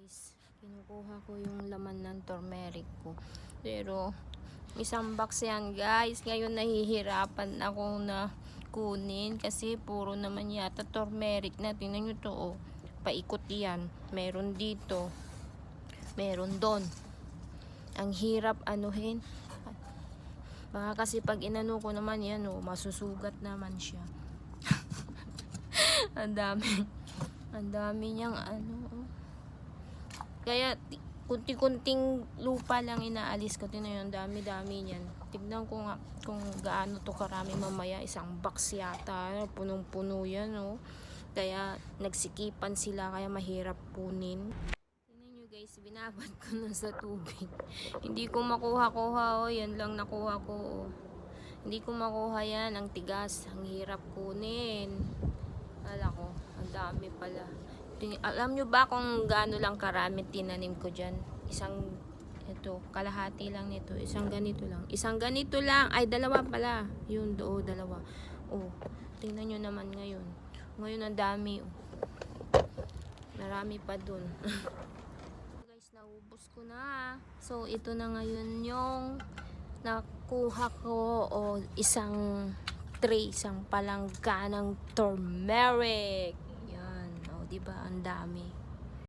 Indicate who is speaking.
Speaker 1: guys, kinukuha ko yung laman ng turmeric ko. Pero isang box yan guys. Ngayon nahihirapan ako na kunin kasi puro naman yata turmeric na. Tingnan nyo to, oh. Paikot yan. Meron dito, meron doon. Ang hirap anuhin. Baka kasi pag inano ko naman yan, oh, masusugat naman siya. Ang dami niyang ano, oh. Kaya kunti-kunting lupa lang inaalis ko. Tingnan yung dami-dami niyan. Tignan ko nga kung gaano to karami mamaya. Isang box yata, punong-puno yan, oh. Kaya nagsikipan sila, kaya mahirap punin. Tingnan nyo guys, binabad ko na sa tubig. Hindi ko makuha-kuha, oh. Yan lang nakuha ko, oh. Hindi ko makuha yan, ang tigas, ang hirap kunin. Ala ko, ang dami pala. Alam nyo ba kung gaano lang karami tinanim ko dyan? Ito, kalahati lang nito. Isang ganito lang. Isang ganito lang. Ay, dalawa pala. Yun, dalawa. Oh, tingnan nyo naman ngayon. Ngayon, ang dami. Oh. Marami pa dun. Guys, naubos ko na. So, ito na ngayon yung nakuha ko. O, isang tray, isang palangga ng turmeric. Yan. O, diba? Ang dami.